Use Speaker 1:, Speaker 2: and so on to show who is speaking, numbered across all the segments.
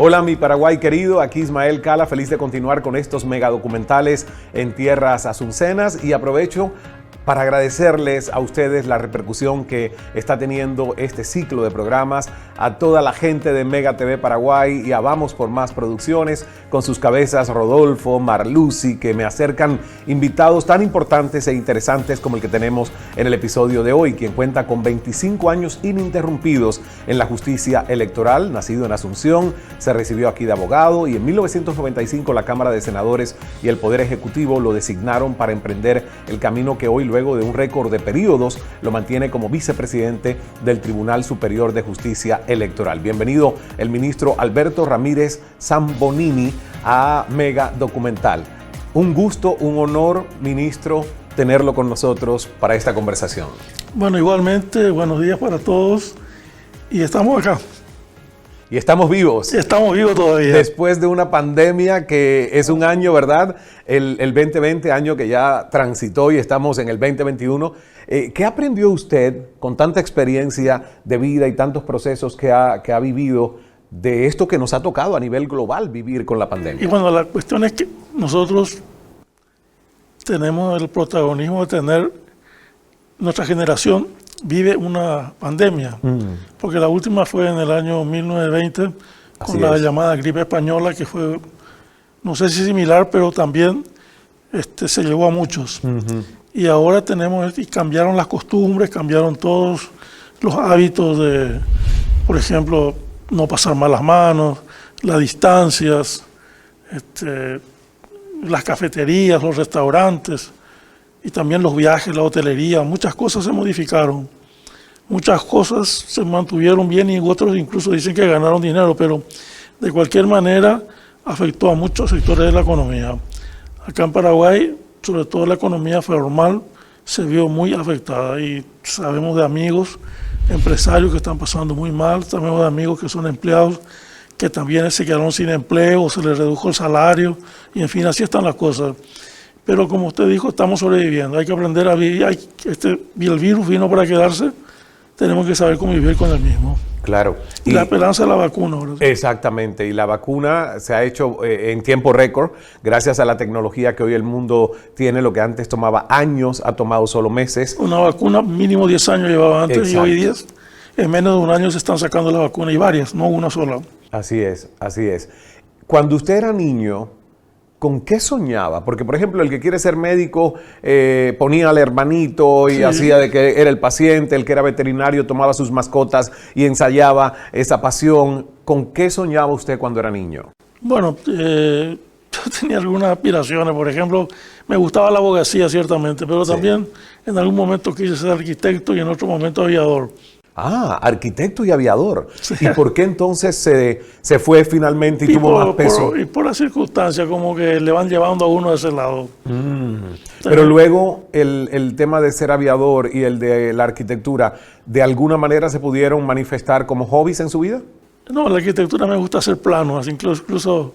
Speaker 1: Hola mi Paraguay querido, aquí Ismael Cala, feliz de continuar con estos megadocumentales en tierras asuncenas y aprovecho para agradecerles a ustedes la repercusión que está teniendo este ciclo de programas, a toda la gente de Mega TV Paraguay y a Vamos por Más Producciones, con sus cabezas Rodolfo, Marlucy, que me acercan invitados tan importantes e interesantes como el que tenemos en el episodio de hoy, quien cuenta con 25 años ininterrumpidos en la justicia electoral, nacido en Asunción, se recibió aquí de abogado y en 1995 la Cámara de Senadores y el Poder Ejecutivo lo designaron para emprender el camino que hoy, luego de un récord de periodos, lo mantiene como vicepresidente del Tribunal Superior de Justicia Electoral. Bienvenido el ministro Alberto Ramírez Zambonini a Mega Documental. Un gusto, un honor, ministro, tenerlo con nosotros para esta conversación.
Speaker 2: Bueno, igualmente, buenos días para todos y estamos acá.
Speaker 1: Y estamos vivos.
Speaker 2: Estamos vivos todavía.
Speaker 1: Después de una pandemia que es un año, ¿verdad? El 2020, año que ya transitó y estamos en el 2021. ¿Qué aprendió usted con tanta experiencia de vida y tantos procesos que ha vivido de esto que nos ha tocado a nivel global vivir con la pandemia?
Speaker 2: Y bueno, la cuestión es que nosotros tenemos el protagonismo de tener, nuestra generación vive una pandemia, porque la última fue en el año 1920 con la llamada gripe española, que fue, no sé si similar, pero también se llevó a muchos. Y ahora y cambiaron las costumbres, cambiaron todos los hábitos de, por ejemplo, no pasar mal las manos, las distancias, las cafeterías, los restaurantes, y también los viajes, la hotelería, muchas cosas se modificaron. Muchas cosas se mantuvieron bien y otros incluso dicen que ganaron dinero, pero de cualquier manera afectó a muchos sectores de la economía. Acá en Paraguay, sobre todo la economía formal, se vio muy afectada y sabemos de amigos, empresarios que están pasando muy mal, sabemos de amigos que son empleados que también se quedaron sin empleo, se les redujo el salario y en fin, así están las cosas. Pero como usted dijo, estamos sobreviviendo, hay que aprender a vivir, el virus vino para quedarse, tenemos que saber cómo vivir con el mismo.
Speaker 1: Claro.
Speaker 2: Y la esperanza de la vacuna, ¿verdad?
Speaker 1: Exactamente, y la vacuna se ha hecho en tiempo récord, gracias a la tecnología que hoy el mundo tiene, lo que antes tomaba años, ha tomado solo meses.
Speaker 2: Una vacuna mínimo 10 años llevaba antes. Exacto. Y hoy 10, en menos de un año se están sacando la vacuna y varias, no una sola.
Speaker 1: Así es, así es. Cuando usted era niño, ¿con qué soñaba? Porque, por ejemplo, el que quiere ser médico ponía al hermanito y hacía de que era el paciente, el que era veterinario tomaba sus mascotas y ensayaba esa pasión. ¿Con qué soñaba usted cuando era niño?
Speaker 2: Bueno, yo tenía algunas aspiraciones. Por ejemplo, me gustaba la abogacía, ciertamente, pero también en algún momento quise ser arquitecto y en otro momento aviador.
Speaker 1: Ah, arquitecto y aviador. Sí. ¿Y por qué entonces se fue finalmente y tuvo más peso?
Speaker 2: Y por las circunstancias, como que le van llevando a uno de ese lado.
Speaker 1: Pero luego el tema de ser aviador y el de la arquitectura, ¿de alguna manera se pudieron manifestar como hobbies en su vida?
Speaker 2: No, la arquitectura me gusta hacer planos, incluso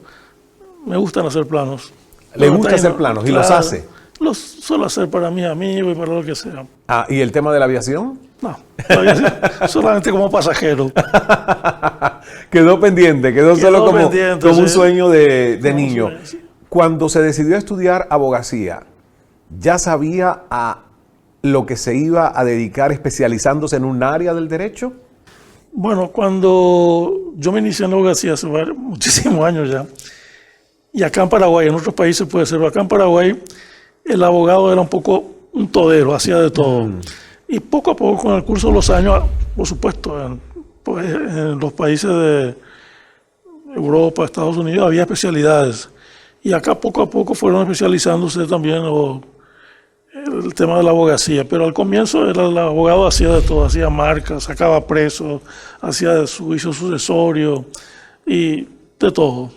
Speaker 2: me gustan hacer planos.
Speaker 1: ¿Le gusta hacer planos y los hace?
Speaker 2: Los suelo hacer para mis amigos y para lo que sea.
Speaker 1: Ah, ¿y el tema de la aviación?
Speaker 2: No, solamente como pasajero.
Speaker 1: Quedó pendiente, quedó solo como un sueño de niño.
Speaker 2: Sí.
Speaker 1: Cuando se decidió a estudiar abogacía, ¿ya sabía a lo que se iba a dedicar especializándose en un área del derecho?
Speaker 2: Bueno, cuando yo me inicié en la abogacía hace muchísimos años ya, y acá en Paraguay, en otros países puede ser, pero acá en Paraguay el abogado era un poco un todero, hacía de todo. Y poco a poco, con el curso de los años, por supuesto, en los países de Europa, Estados Unidos, había especialidades. Y acá poco a poco fueron especializándose también el tema de la abogacía. Pero al comienzo el abogado hacía de todo, hacía marcas, sacaba presos, hacía de su juicio sucesorio y de todo.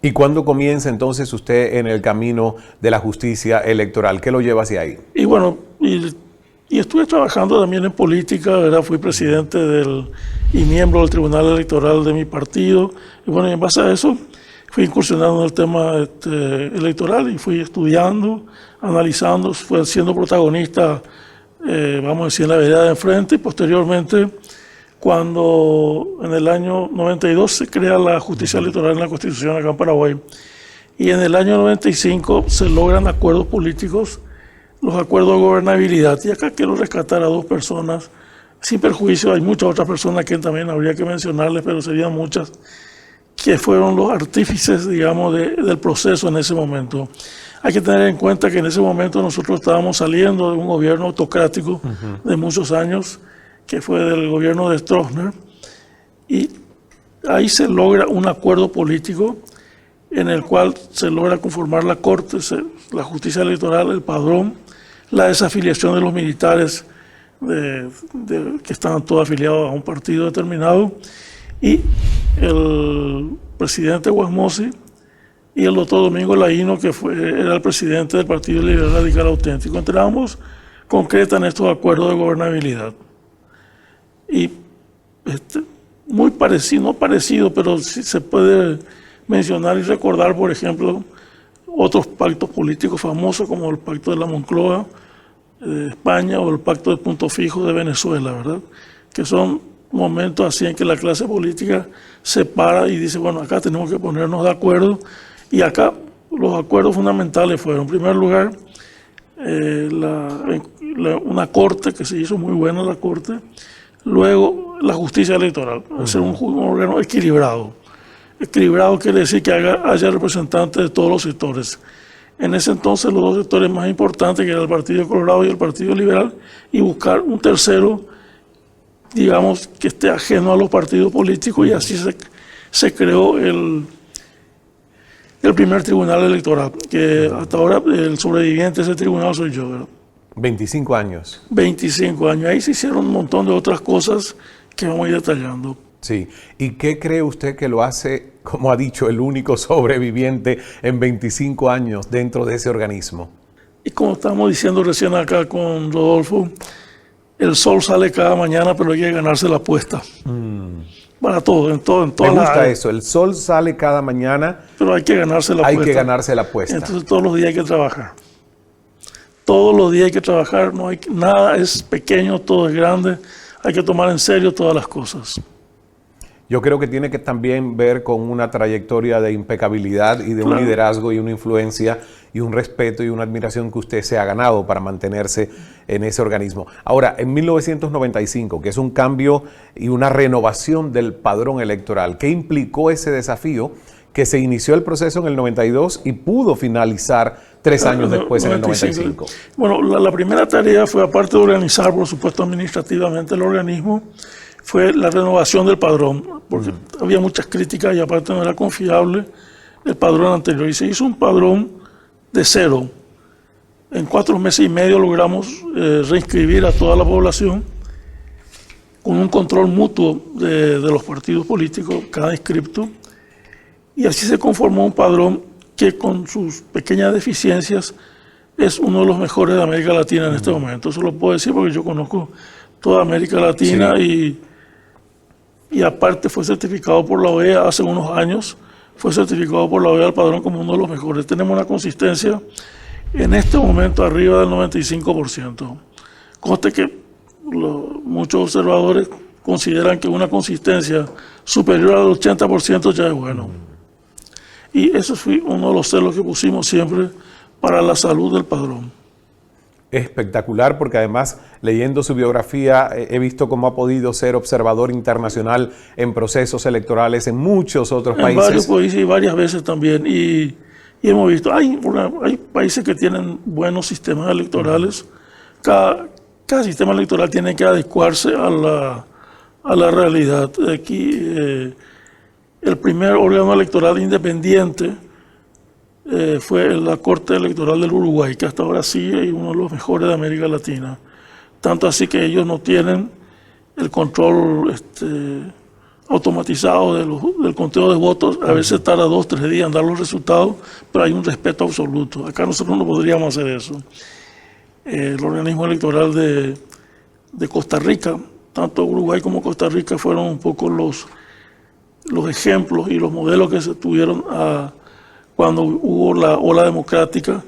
Speaker 1: ¿Y cuándo comienza entonces usted en el camino de la justicia electoral? ¿Qué lo lleva hacia ahí?
Speaker 2: Y bueno, y estuve trabajando también en política, ¿verdad? Fui presidente y miembro del Tribunal Electoral de mi partido. Y bueno, y en base a eso fui incursionando en el tema electoral y fui estudiando, analizando, fui siendo protagonista, vamos a decir, en la vereda de enfrente y posteriormente cuando en el año 92 se crea la justicia electoral en la Constitución acá en Paraguay, y en el año 95 se logran acuerdos políticos, los acuerdos de gobernabilidad. Y acá quiero rescatar a dos personas, sin perjuicio, hay muchas otras personas que también habría que mencionarles, pero serían muchas, que fueron los artífices, digamos, del proceso en ese momento. Hay que tener en cuenta que en ese momento nosotros estábamos saliendo de un gobierno autocrático de muchos años, que fue del gobierno de Stroessner, y ahí se logra un acuerdo político en el cual se logra conformar la Corte, la justicia electoral, el padrón, la desafiliación de los militares que estaban todos afiliados a un partido determinado, y el presidente Guasmosi y el doctor Domingo Laíno, que era el presidente del Partido Liberal Radical Auténtico. Entre ambos concretan estos acuerdos de gobernabilidad. Y muy parecido, no parecido, pero sí se puede mencionar y recordar, por ejemplo, otros pactos políticos famosos como el Pacto de la Moncloa de España o el Pacto de Punto Fijo de Venezuela, ¿verdad? Que son momentos así en que la clase política se para y dice, bueno, acá tenemos que ponernos de acuerdo. Y acá los acuerdos fundamentales fueron, en primer lugar, una corte que se hizo muy buena, la corte, luego la justicia electoral, ser un órgano equilibrado. Equilibrado quiere decir que haya representantes de todos los sectores. En ese entonces los dos sectores más importantes, que era el Partido Colorado y el Partido Liberal, y buscar un tercero, digamos, que esté ajeno a los partidos políticos, y así se creó el primer tribunal electoral, que hasta ahora el sobreviviente de ese tribunal soy yo, ¿verdad?
Speaker 1: 25 años.
Speaker 2: 25 años. Ahí se hicieron un montón de otras cosas que vamos a ir detallando.
Speaker 1: Sí. ¿Y qué cree usted que lo hace, como ha dicho, el único sobreviviente en 25 años dentro de ese organismo?
Speaker 2: Y como estamos diciendo recién acá con Rodolfo, el sol sale cada mañana, pero hay que ganarse la apuesta. Para todo, en todo.
Speaker 1: Me gusta eso, el sol sale cada mañana,
Speaker 2: pero hay que ganarse la apuesta.
Speaker 1: Hay que ganarse la apuesta.
Speaker 2: Entonces todos los días hay que trabajar. Todos los días hay que trabajar, nada es pequeño, todo es grande, hay que tomar en serio todas las cosas.
Speaker 1: Yo creo que tiene que también ver con una trayectoria de impecabilidad y de un liderazgo y una influencia y un respeto y una admiración que usted se ha ganado para mantenerse en ese organismo. Ahora, en 1995, que es un cambio y una renovación del padrón electoral, ¿qué implicó ese desafío? Que se inició el proceso en el 92 y pudo finalizar 3 años después, en el 95.
Speaker 2: Bueno, la primera tarea fue, aparte de organizar, por supuesto, administrativamente el organismo, fue la renovación del padrón, porque había muchas críticas y aparte no era confiable el padrón anterior. Y se hizo un padrón de cero. En 4 meses y medio logramos reinscribir a toda la población con un control mutuo de los partidos políticos, cada inscripto. Y así se conformó un padrón que, con sus pequeñas deficiencias, es uno de los mejores de América Latina en este momento. Eso lo puedo decir porque yo conozco toda América Latina, sí. y aparte fue certificado por la OEA hace unos años, fue certificado por la OEA el padrón como uno de los mejores. Tenemos una consistencia en este momento arriba del 95%. Conste que muchos observadores consideran que una consistencia superior al 80% ya es bueno. Y eso fue uno de los celos que pusimos siempre para la salud del padrón.
Speaker 1: Espectacular, porque además, leyendo su biografía, he visto cómo ha podido ser observador internacional en procesos electorales en muchos otros países.
Speaker 2: En varios países y varias veces también. Y hemos visto, hay países que tienen buenos sistemas electorales. Cada sistema electoral tiene que adecuarse a la realidad. Aquí, el primer órgano electoral independiente fue la Corte Electoral del Uruguay, que hasta ahora sí es uno de los mejores de América Latina. Tanto así que ellos no tienen el control automatizado del conteo de votos. A veces tarda 2 o 3 días en dar los resultados, pero hay un respeto absoluto. Acá nosotros no podríamos hacer eso. El organismo electoral de Costa Rica, tanto Uruguay como Costa Rica, fueron un poco los ejemplos y los modelos que se tuvieron cuando hubo la ola democrática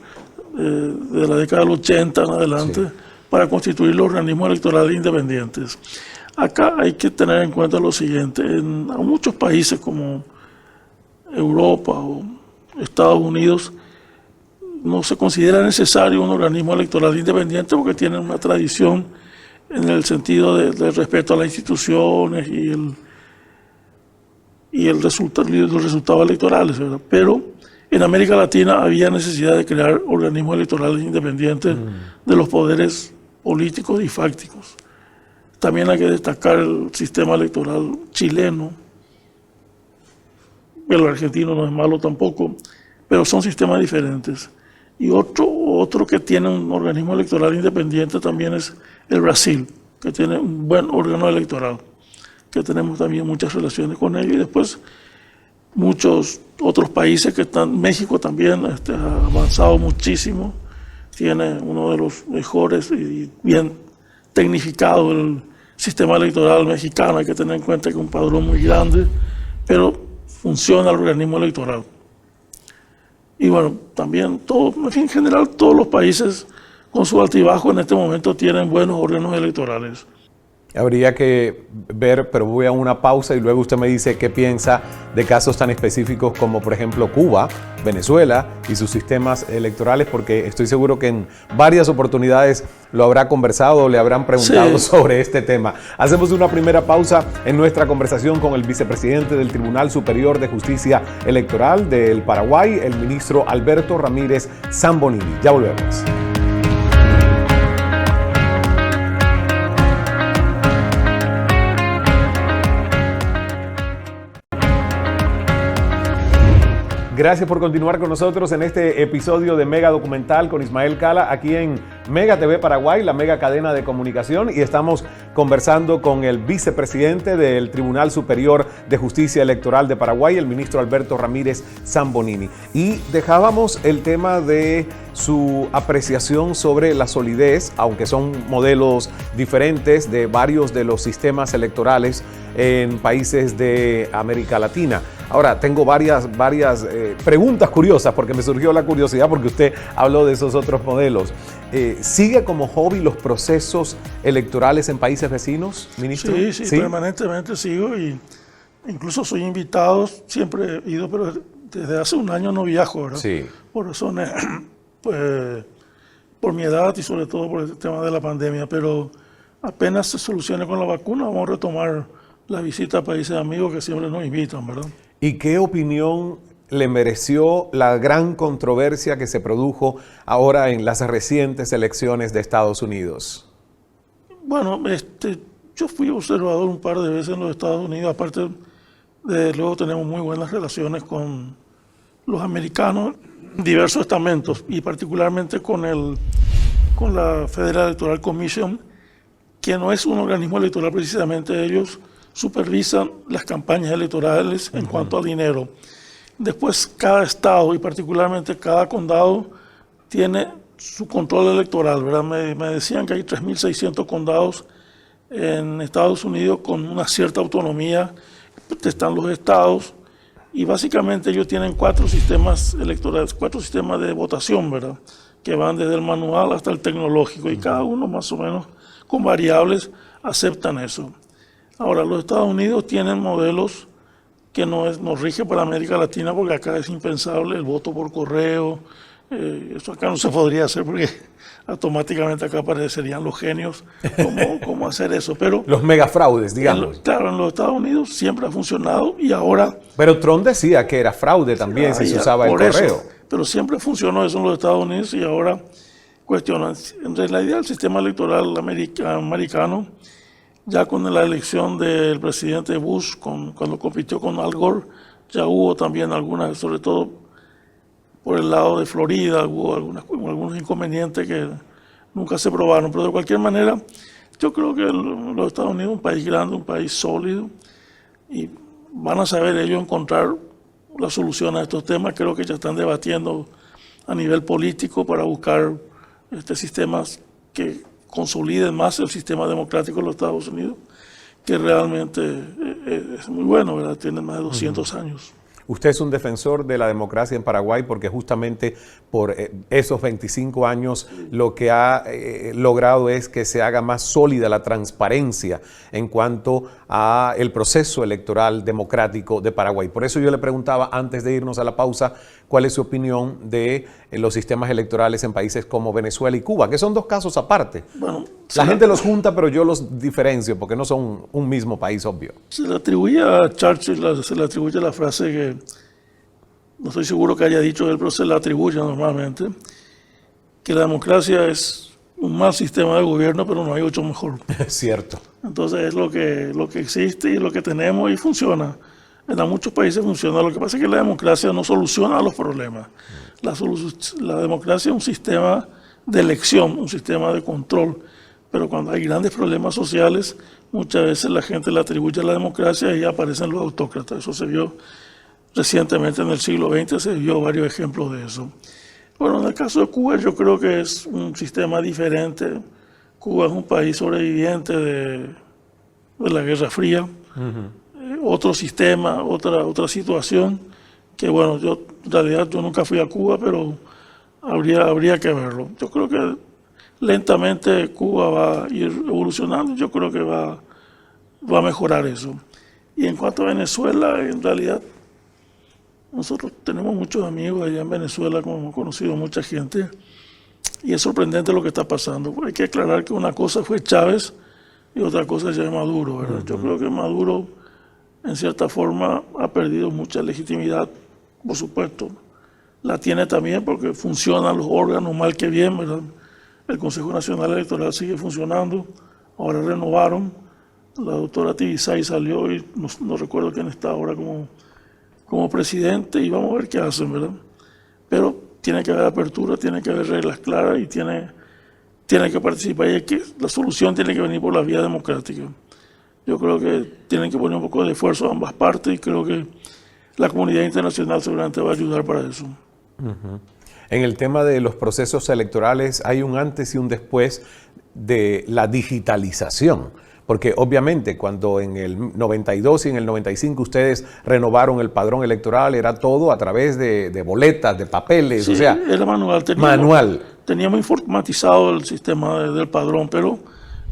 Speaker 2: de la década del 80 en adelante, para constituir los organismos electorales independientes. Acá hay que tener en cuenta lo siguiente, en muchos países como Europa o Estados Unidos no se considera necesario un organismo electoral independiente porque tienen una tradición en el sentido de respeto a las instituciones y los resultados electorales, ¿verdad? Pero en América Latina había necesidad de crear organismos electorales independientes de los poderes políticos y fácticos. También hay que destacar el sistema electoral chileno. El argentino no es malo tampoco, pero son sistemas diferentes. Y otro que tiene un organismo electoral independiente también es el Brasil, que tiene un buen órgano electoral, que tenemos también muchas relaciones con ellos. Y después muchos otros países que están, México también ha avanzado muchísimo, tiene uno de los mejores y bien tecnificado el sistema electoral mexicano. Hay que tener en cuenta que es un padrón muy grande, pero funciona el organismo electoral. Y bueno, también en general todos los países con su altibajo en este momento tienen buenos órganos electorales.
Speaker 1: Habría que ver, pero voy a una pausa y luego usted me dice qué piensa de casos tan específicos como, por ejemplo, Cuba, Venezuela y sus sistemas electorales, porque estoy seguro que en varias oportunidades lo habrá conversado o le habrán preguntado sobre este tema. Hacemos una primera pausa en nuestra conversación con el vicepresidente del Tribunal Superior de Justicia Electoral del Paraguay, el ministro Alberto Ramírez Zambonini. Ya volvemos. Gracias por continuar con nosotros en este episodio de Mega Documental con Ismael Cala, aquí en Mega TV Paraguay, la mega cadena de comunicación, y estamos conversando con el vicepresidente del Tribunal Superior de Justicia Electoral de Paraguay, el ministro Alberto Ramírez Zambonini. Y dejábamos el tema de su apreciación sobre la solidez, aunque son modelos diferentes de varios de los sistemas electorales en países de América Latina. Ahora, tengo varias preguntas curiosas, porque me surgió la curiosidad porque usted habló de esos otros modelos. ¿Sigue como hobby los procesos electorales en países vecinos, ministro?
Speaker 2: Sí, permanentemente sigo, y incluso soy invitado, siempre he ido, pero desde hace un año no viajo, ¿verdad?
Speaker 1: Sí.
Speaker 2: Por razones, pues, por mi edad y sobre todo por el tema de la pandemia, pero apenas se solucione con la vacuna, vamos a retomar la visita a países amigos que siempre nos invitan, ¿verdad?
Speaker 1: ¿Y qué opinión le mereció la gran controversia que se produjo ahora en las recientes elecciones de Estados Unidos?
Speaker 2: Bueno, yo fui observador un par de veces en los Estados Unidos, aparte de luego tenemos muy buenas relaciones con los americanos, diversos estamentos, y particularmente con la Federal Electoral Commission, que no es un organismo electoral precisamente. Ellos supervisan las campañas electorales en cuanto a dinero. Después, cada estado y particularmente cada condado tiene su control electoral, ¿verdad? Me decían que hay 3.600 condados en Estados Unidos con una cierta autonomía. Están los estados y básicamente ellos tienen 4 sistemas electorales, 4 sistemas de votación, ¿verdad? Que van desde el manual hasta el tecnológico, y cada uno más o menos con variables aceptan eso. Ahora, los Estados Unidos tienen modelos que no rige para América Latina, porque acá es impensable el voto por correo. Eso acá no se podría hacer porque automáticamente acá aparecerían los genios cómo hacer eso. Pero
Speaker 1: los megafraudes, digamos.
Speaker 2: Claro, en los Estados Unidos siempre ha funcionado, y ahora...
Speaker 1: Pero Trump decía que era fraude también si se usaba el correo.
Speaker 2: Eso, pero siempre funcionó eso en los Estados Unidos, y ahora cuestionan. En realidad el sistema electoral americano, ya con la elección del presidente Bush, cuando compitió con Al Gore, ya hubo también algunas, sobre todo por el lado de Florida, hubo algunos inconvenientes que nunca se probaron. Pero de cualquier manera, yo creo que los Estados Unidos es un país grande, un país sólido, y van a saber ellos encontrar la solución a estos temas. Creo que ya están debatiendo a nivel político para buscar sistemas que consoliden más el sistema democrático de los Estados Unidos, que realmente es muy bueno, ¿verdad? Tiene más de 200 años.
Speaker 1: Usted es un defensor de la democracia en Paraguay porque justamente por esos 25 años lo que ha logrado es que se haga más sólida la transparencia en cuanto a el proceso electoral democrático de Paraguay. Por eso yo le preguntaba antes de irnos a la pausa cuál es su opinión de los sistemas electorales en países como Venezuela y Cuba, que son dos casos aparte.
Speaker 2: Bueno,
Speaker 1: la gente los junta, pero yo los diferencio porque no son un mismo país, obvio.
Speaker 2: Se le atribuye a Churchill, se le atribuye la frase que no estoy seguro que haya dicho él, pero se le atribuye normalmente, que la democracia es un mal sistema de gobierno, pero no hay otro mejor.
Speaker 1: Es cierto.
Speaker 2: Entonces es lo que existe y lo que tenemos y funciona. En muchos países funciona. Lo que pasa es que la democracia no soluciona los problemas. La democracia es un sistema de elección, un sistema de control. Pero cuando hay grandes problemas sociales, muchas veces la gente le atribuye a la democracia y aparecen los autócratas. Eso se vio recientemente en el siglo XX, se vio varios ejemplos de eso. Bueno, en el caso de Cuba yo creo que es un sistema diferente. Cuba es un país sobreviviente de la Guerra Fría. Otro sistema, otra situación, que bueno, en realidad yo nunca fui a Cuba, pero habría que verlo. Yo creo que lentamente Cuba va a ir evolucionando, yo creo que va a mejorar eso. Y en cuanto a Venezuela, en realidad nosotros tenemos muchos amigos allá en Venezuela, como hemos conocido mucha gente, y es sorprendente lo que está pasando. Hay que aclarar que una cosa fue Chávez y otra cosa ya es Maduro, ¿verdad? Yo creo que Maduro, en cierta forma, ha perdido mucha legitimidad, por supuesto. La tiene también porque funcionan los órganos mal que bien, ¿verdad? El Consejo Nacional Electoral sigue funcionando, ahora renovaron, la doctora Tibisay salió y no recuerdo quién está ahora como presidente y vamos a ver qué hacen, ¿verdad? Pero tiene que haber apertura, tiene que haber reglas claras y tiene que participar y la solución tiene que venir por la vía democrática. Yo creo que tienen que poner un poco de esfuerzo a ambas partes y creo que la comunidad internacional seguramente va a ayudar para eso.
Speaker 1: En el tema de los procesos electorales hay un antes y un después de la digitalización. Porque obviamente cuando en el 92 y en el 95 ustedes renovaron el padrón electoral, era todo a través de boletas, de papeles,
Speaker 2: Sí,
Speaker 1: o sea,
Speaker 2: era manual. Teníamos informatizado el sistema del padrón, pero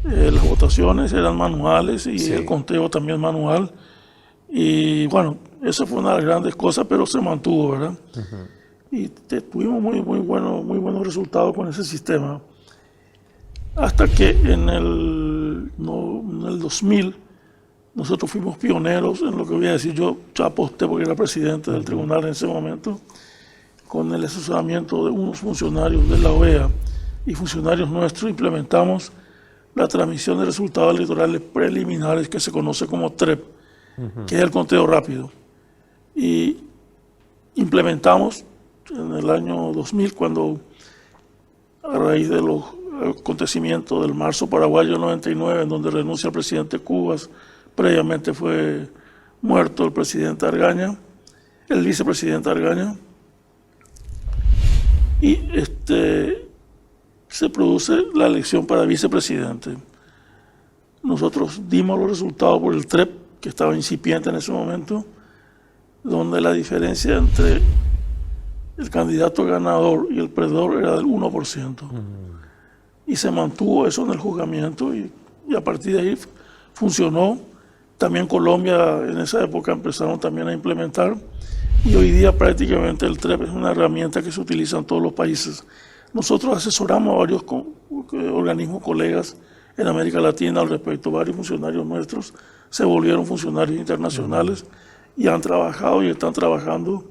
Speaker 2: las votaciones eran manuales y el conteo también manual. Y bueno, esa fue una de las grandes cosas, pero se mantuvo, ¿verdad? Y tuvimos muy buenos resultados con ese sistema. Hasta que en el 2000 nosotros fuimos pioneros en lo que voy a decir. Yo ya aposté porque era presidente del tribunal en ese momento, con el asesoramiento de unos funcionarios de la OEA y funcionarios nuestros, implementamos la transmisión de resultados electorales preliminares que se conoce como TREP, que es el conteo rápido. Y implementamos en el año 2000, cuando a raíz de los acontecimientos del marzo paraguayo 99, en donde renuncia el presidente Cubas, previamente fue muerto el presidente Argaña, el vicepresidente Argaña, y se produce la elección para vicepresidente. Nosotros dimos los resultados por el TREP, que estaba incipiente en ese momento, donde la diferencia entre el candidato ganador y el perdedor era del 1%. Y se mantuvo eso en el juzgamiento y a partir de ahí funcionó. También Colombia en esa época empezaron también a implementar y hoy día prácticamente el TREP es una herramienta que se utiliza en todos los países. Nosotros asesoramos a varios organismos, colegas en América Latina al respecto. Varios funcionarios nuestros se volvieron funcionarios internacionales y han trabajado y están trabajando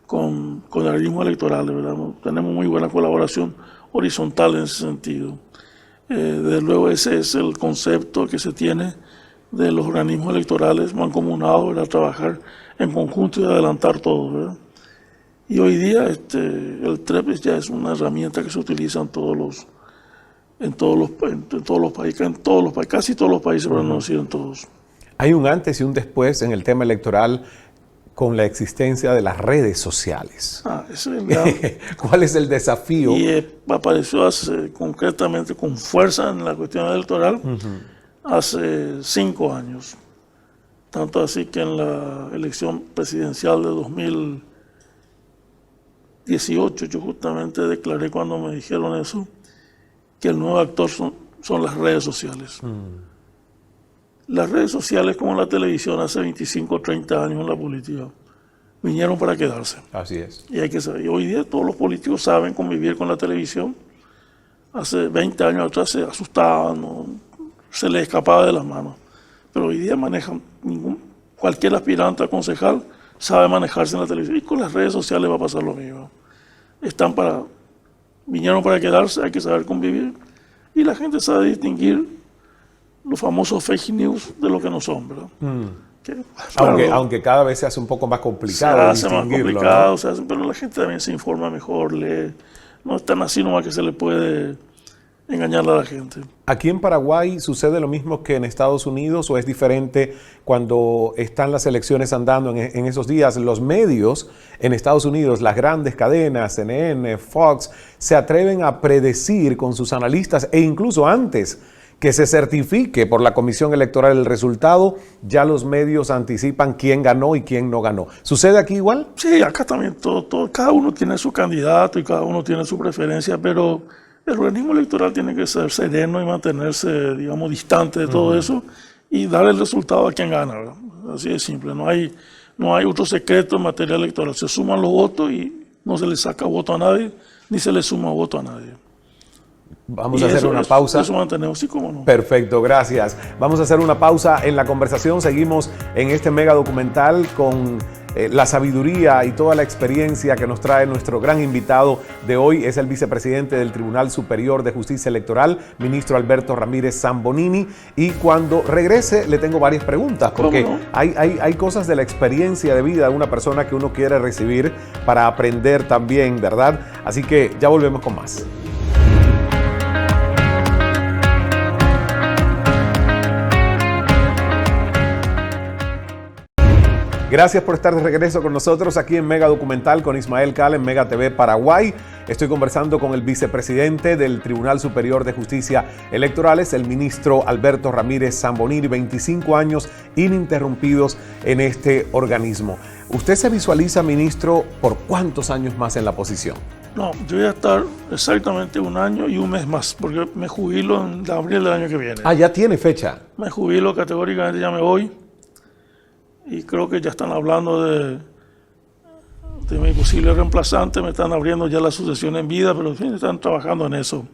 Speaker 2: con organismos electorales, ¿verdad? Tenemos muy buena colaboración horizontal en ese sentido. Desde luego ese es el concepto que se tiene de los organismos electorales mancomunados, ¿verdad? Trabajar en conjunto y adelantar todo, ¿verdad? Y hoy día el TREP ya es una herramienta que se utiliza en todos los países, casi todos los países, pero no decir en todos.
Speaker 1: Hay un antes y un después en el tema electoral con la existencia de las redes sociales. ¿Cuál es el desafío?
Speaker 2: Y apareció concretamente con fuerza en la cuestión electoral hace 5 años. Tanto así que en la elección presidencial de 2018 yo justamente declaré cuando me dijeron eso, que el nuevo actor son las redes sociales. Las redes sociales, como la televisión hace 25 o 30 años en la política, vinieron para quedarse.
Speaker 1: Así es.
Speaker 2: Y hay que saber. Y hoy día todos los políticos saben convivir con la televisión. Hace 20 años atrás se asustaban, ¿no? Se les escapaba de las manos. Pero hoy día manejan, cualquier aspirante a concejal sabe manejarse en la televisión. Y con las redes sociales va a pasar lo mismo. Vinieron para quedarse, hay que saber convivir. Y la gente sabe distinguir los famosos fake news de lo que no son, ¿verdad?
Speaker 1: Aunque cada vez se hace un poco más complicado.
Speaker 2: Se hace más complicado,
Speaker 1: ¿no?
Speaker 2: Pero la gente también se informa mejor, lee. No es tan así nomás que se le puede engañar a la gente.
Speaker 1: ¿Aquí en Paraguay sucede lo mismo que en Estados Unidos o es diferente cuando están las elecciones andando en esos días? Los medios en Estados Unidos, las grandes cadenas, CNN, Fox, se atreven a predecir con sus analistas e incluso antes que se certifique por la Comisión Electoral el resultado, ya los medios anticipan quién ganó y quién no ganó. ¿Sucede aquí igual?
Speaker 2: Sí, acá también cada uno tiene su candidato y cada uno tiene su preferencia, pero el organismo electoral tiene que ser sereno y mantenerse, digamos, distante de todo eso y dar el resultado a quien gana, ¿verdad? Así de simple, no hay otro secreto en materia electoral. Se suman los votos y no se le saca voto a nadie, ni se le suma voto a nadie.
Speaker 1: Vamos a hacer una pausa.
Speaker 2: Eso mantenemos, sí, cómo no.
Speaker 1: Perfecto, gracias. Vamos a hacer una pausa en la conversación. Seguimos en este mega documental con la sabiduría y toda la experiencia que nos trae nuestro gran invitado de hoy. Es el vicepresidente del Tribunal Superior de Justicia Electoral, ministro Alberto Ramírez Zambonini. Y cuando regrese le tengo varias preguntas, porque
Speaker 2: ¿cómo no?
Speaker 1: hay cosas de la experiencia de vida de una persona que uno quiere recibir para aprender también, ¿verdad? Así que ya volvemos con más. Gracias por estar de regreso con nosotros aquí en Mega Documental con Ismael Cala en Mega TV Paraguay. Estoy conversando con el vicepresidente del Tribunal Superior de Justicia Electorales, el ministro Alberto Ramírez Zambonini, 25 años ininterrumpidos en este organismo. ¿Usted se visualiza, ministro, por cuántos años más en la posición?
Speaker 2: No, yo voy a estar exactamente 1 año y 1 mes más, porque me jubilo en abril del año que viene.
Speaker 1: Ah, ya tiene fecha.
Speaker 2: Me jubilo categóricamente, ya me voy. Y creo que ya están hablando de mi posible reemplazante, me están abriendo ya la sucesión en vida, pero en fin, están trabajando en eso.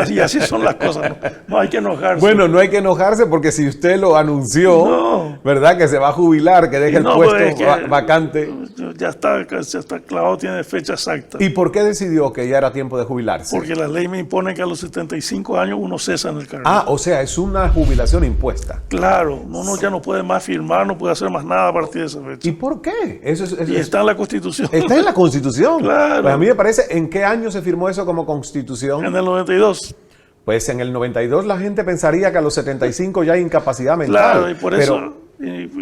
Speaker 2: Y así son las cosas, no hay que enojarse.
Speaker 1: Bueno, no hay que enojarse porque si usted lo anunció, ¿verdad? Que se va a jubilar, que deje el puesto vacante.
Speaker 2: Ya está clavado, tiene fecha exacta.
Speaker 1: ¿Y por qué decidió que ya era tiempo de jubilarse?
Speaker 2: Porque la ley me impone que a los 75 años uno cesa en el cargo.
Speaker 1: Ah, o sea, es una jubilación impuesta.
Speaker 2: Claro, uno ya no puede más firmar, no puede hacer más nada a partir de esa fecha.
Speaker 1: ¿Y por qué?
Speaker 2: Y está en la Constitución.
Speaker 1: Está en la Constitución.
Speaker 2: Claro.
Speaker 1: Pues a mí me parece, ¿en qué año se firmó eso como Constitución?
Speaker 2: En el 92.
Speaker 1: Pues en el 92 la gente pensaría que a los 75 ya hay incapacidad mental.
Speaker 2: Claro, y por eso,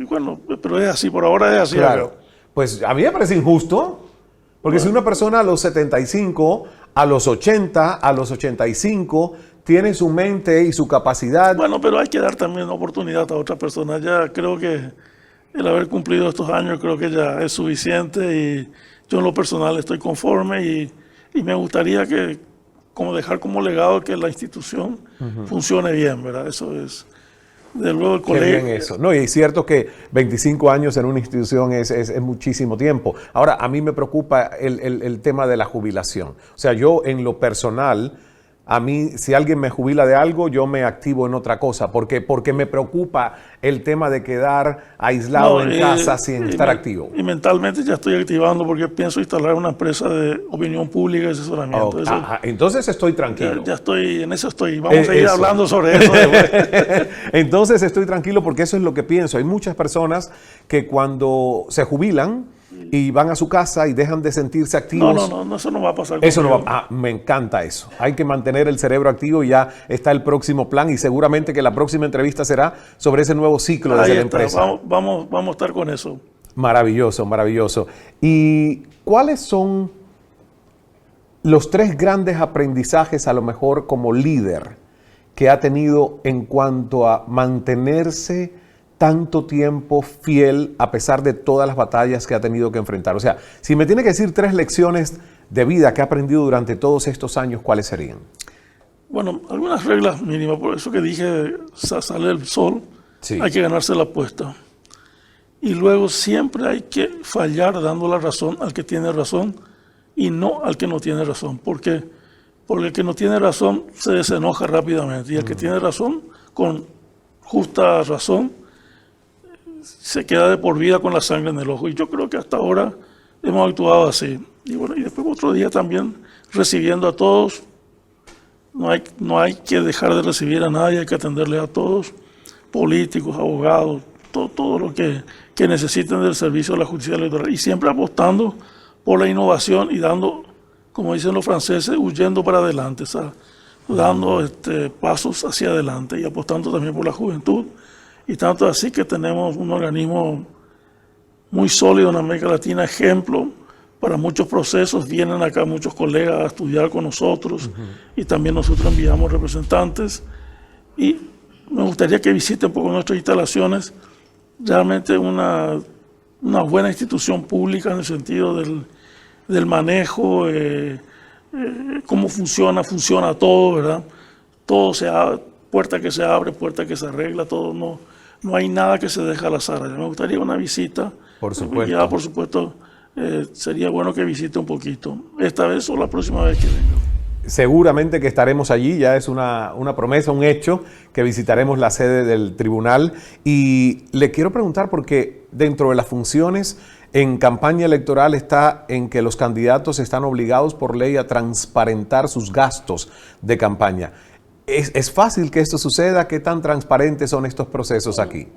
Speaker 2: bueno, pero es así, por ahora es así.
Speaker 1: Claro. Pues a mí me parece injusto, porque si una persona a los 75, a los 80, a los 85, tiene su mente y su capacidad.
Speaker 2: Bueno, pero hay que dar también oportunidad a otras personas. Ya creo que el haber cumplido estos años creo que ya es suficiente y yo en lo personal estoy conforme y me gustaría dejar como legado que la institución funcione bien, ¿verdad? Eso es, de luego el colegio.
Speaker 1: Qué bien eso. No, y es cierto que 25 años en una institución es muchísimo tiempo. Ahora, a mí me preocupa el tema de la jubilación. O sea, yo en lo personal, a mí, si alguien me jubila de algo, yo me activo en otra cosa. ¿Por qué? Porque me preocupa el tema de quedar aislado en casa sin estar activo.
Speaker 2: Y mentalmente ya estoy activando porque pienso instalar una empresa de opinión pública y asesoramiento.
Speaker 1: Entonces estoy tranquilo.
Speaker 2: Ya estoy, en eso estoy. Vamos a seguir hablando sobre eso.
Speaker 1: Entonces estoy tranquilo porque eso es lo que pienso. Hay muchas personas que cuando se jubilan y van a su casa y dejan de sentirse activos.
Speaker 2: No, eso no va a pasar.
Speaker 1: Eso no va. Me encanta eso. Hay que mantener el cerebro activo y ya está el próximo plan y seguramente que la próxima entrevista será sobre ese nuevo ciclo de la empresa.
Speaker 2: Vamos a estar con eso.
Speaker 1: Maravilloso, maravilloso. ¿Y cuáles son los 3 grandes aprendizajes a lo mejor como líder que ha tenido en cuanto a mantenerse tanto tiempo fiel a pesar de todas las batallas que ha tenido que enfrentar? O sea, si me tiene que decir 3 lecciones de vida que ha aprendido durante todos estos años, ¿cuáles serían?
Speaker 2: Bueno, algunas reglas mínimas, por eso que dije, sale el sol,
Speaker 1: Sí.
Speaker 2: hay que ganarse la apuesta. Y luego siempre hay que fallar dando la razón al que tiene razón y no al que no tiene razón. ¿Por qué? Porque el que no tiene razón se desenoja rápidamente y el que tiene razón, con justa razón, se queda de por vida con la sangre en el ojo. Y yo creo que hasta ahora hemos actuado así. Y bueno, y después otro día también recibiendo a todos. No hay que dejar de recibir a nadie, hay que atenderle a todos, políticos, abogados, todo lo que necesiten del servicio de la justicia electoral. Y siempre apostando por la innovación y dando, como dicen los franceses, huyendo para adelante, ¿sabes? Dando pasos hacia adelante y apostando también por la juventud. Y tanto así que tenemos un organismo muy sólido en América Latina, ejemplo para muchos procesos. Vienen acá muchos colegas a estudiar con nosotros y también nosotros enviamos representantes. Y me gustaría que visiten un poco nuestras instalaciones, realmente una buena institución pública en el sentido del manejo, cómo funciona todo, ¿verdad? Todo se abre, puerta que se abre, puerta que se arregla, todo, no hay nada que se deja al azar. Me gustaría una visita.
Speaker 1: Por supuesto.
Speaker 2: Ya, por supuesto, sería bueno que visite un poquito, esta vez o la próxima vez que venga.
Speaker 1: Seguramente que estaremos allí, ya es una promesa, un hecho, que visitaremos la sede del tribunal. Y le quiero preguntar, porque dentro de las funciones en campaña electoral está en que los candidatos están obligados por ley a transparentar sus gastos de campaña. ¿Es fácil que esto suceda? ¿Qué tan transparentes son estos procesos aquí?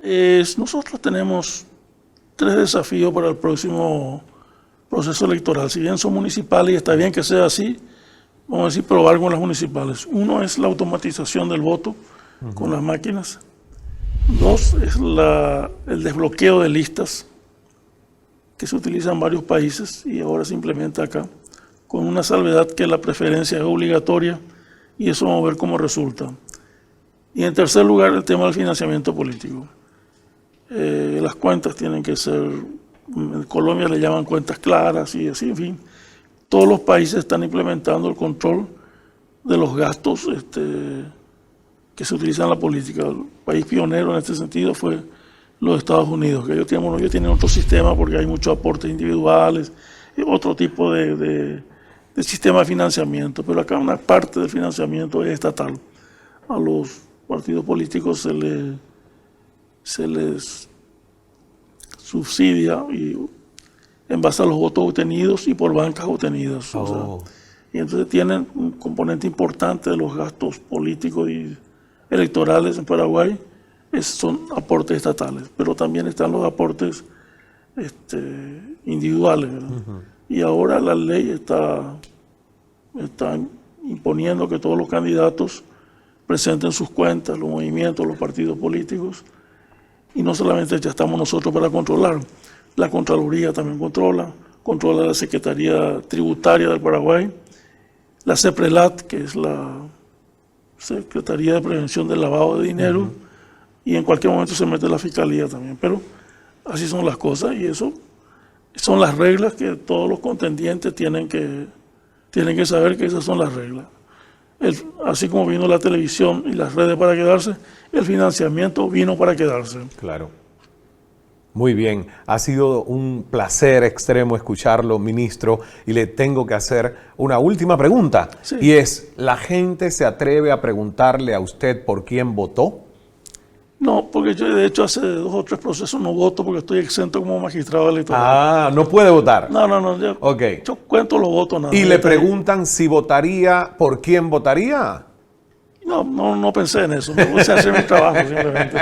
Speaker 2: Nosotros tenemos 3 desafíos para el próximo proceso electoral. Si bien son municipales y está bien que sea así, vamos a decir, probar con las municipales. Uno es la automatización del voto con las máquinas. 2 es el desbloqueo de listas que se utiliza en varios países y ahora se implementa acá, con una salvedad que la preferencia es obligatoria y eso vamos a ver cómo resulta. Y en tercer lugar, el tema del financiamiento político. Las cuentas tienen que ser, en Colombia le llaman cuentas claras y así, en fin. Todos los países están implementando el control de los gastos que se utilizan en la política. El país pionero en este sentido fue los Estados Unidos, que ellos tienen otro sistema porque hay muchos aportes individuales, otro tipo de sistema de financiamiento, pero acá una parte del financiamiento es estatal. A los partidos políticos se les subsidia y en base a los votos obtenidos y por bancas obtenidas. O sea, y entonces tienen un componente importante de los gastos políticos y electorales en Paraguay, son aportes estatales, pero también están los aportes individuales, ¿verdad? Y ahora la ley está imponiendo que todos los candidatos presenten sus cuentas, los movimientos, los partidos políticos, y no solamente ya estamos nosotros para controlar, la Contraloría también controla la Secretaría Tributaria del Paraguay, la CEPRELAT, que es la Secretaría de Prevención del Lavado de Dinero, y en cualquier momento se mete la Fiscalía también, pero así son las cosas y eso son las reglas que todos los contendientes tienen que saber que esas son las reglas. Así como vino la televisión y las redes para quedarse, el financiamiento vino para quedarse.
Speaker 1: Claro. Muy bien, ha sido un placer extremo escucharlo, ministro, y le tengo que hacer una última pregunta. Sí. Y es, ¿la gente se atreve a preguntarle a usted por quién votó?
Speaker 2: No, porque yo de hecho hace 2 o 3 procesos no voto porque estoy exento como magistrado electoral.
Speaker 1: Ah, ¿no puede votar?
Speaker 2: No, yo cuento los votos. Nada.
Speaker 1: ¿Y le preguntan si votaría, por quién votaría?
Speaker 2: No pensé en eso, me puse a hacer mi trabajo simplemente.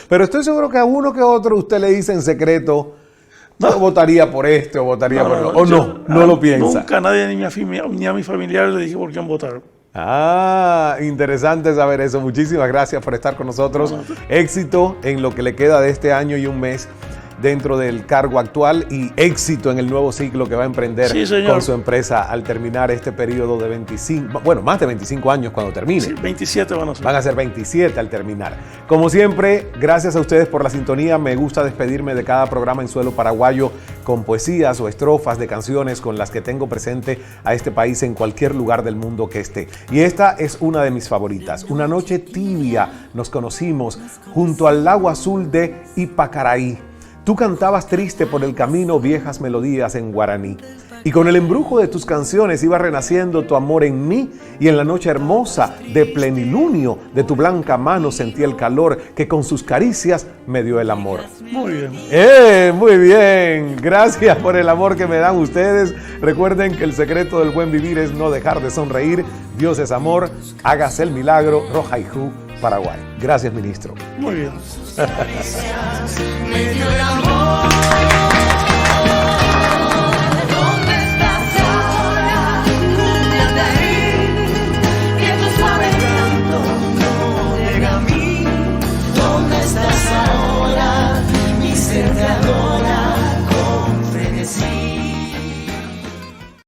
Speaker 1: Pero estoy seguro que a uno que otro usted le dice en secreto, yo votaría por este o votaría por otro. ¿O no lo piensa?
Speaker 2: Nunca nadie, ni a mis familiares le dije por quién votar.
Speaker 1: Ah, interesante saber eso. Muchísimas gracias por estar con nosotros. Éxito en lo que le queda de este año y un mes. dentro del cargo actual y éxito en el nuevo ciclo que va a emprender con su empresa al terminar este periodo de 25, bueno, más de 25 años cuando termine.
Speaker 2: Sí, 27 van a ser.
Speaker 1: Van a ser 27 al terminar. Como siempre, gracias a ustedes por la sintonía. Me gusta despedirme de cada programa en suelo paraguayo con poesías o estrofas de canciones con las que tengo presente a este país en cualquier lugar del mundo que esté. Y esta es una de mis favoritas. Una noche tibia nos conocimos junto al lago azul de Ipacaraí. Tú cantabas triste por el camino viejas melodías en guaraní. Y con el embrujo de tus canciones iba renaciendo tu amor en mí, y en la noche hermosa de plenilunio de tu blanca mano sentí el calor que con sus caricias me dio el amor.
Speaker 2: Muy bien.
Speaker 1: Muy bien. Gracias por el amor que me dan ustedes. Recuerden que el secreto del buen vivir es no dejar de sonreír. Dios es amor. Hágase el milagro. Rojaijú, Paraguay. Gracias, ministro.
Speaker 2: Muy bien.
Speaker 3: Me dio el amor.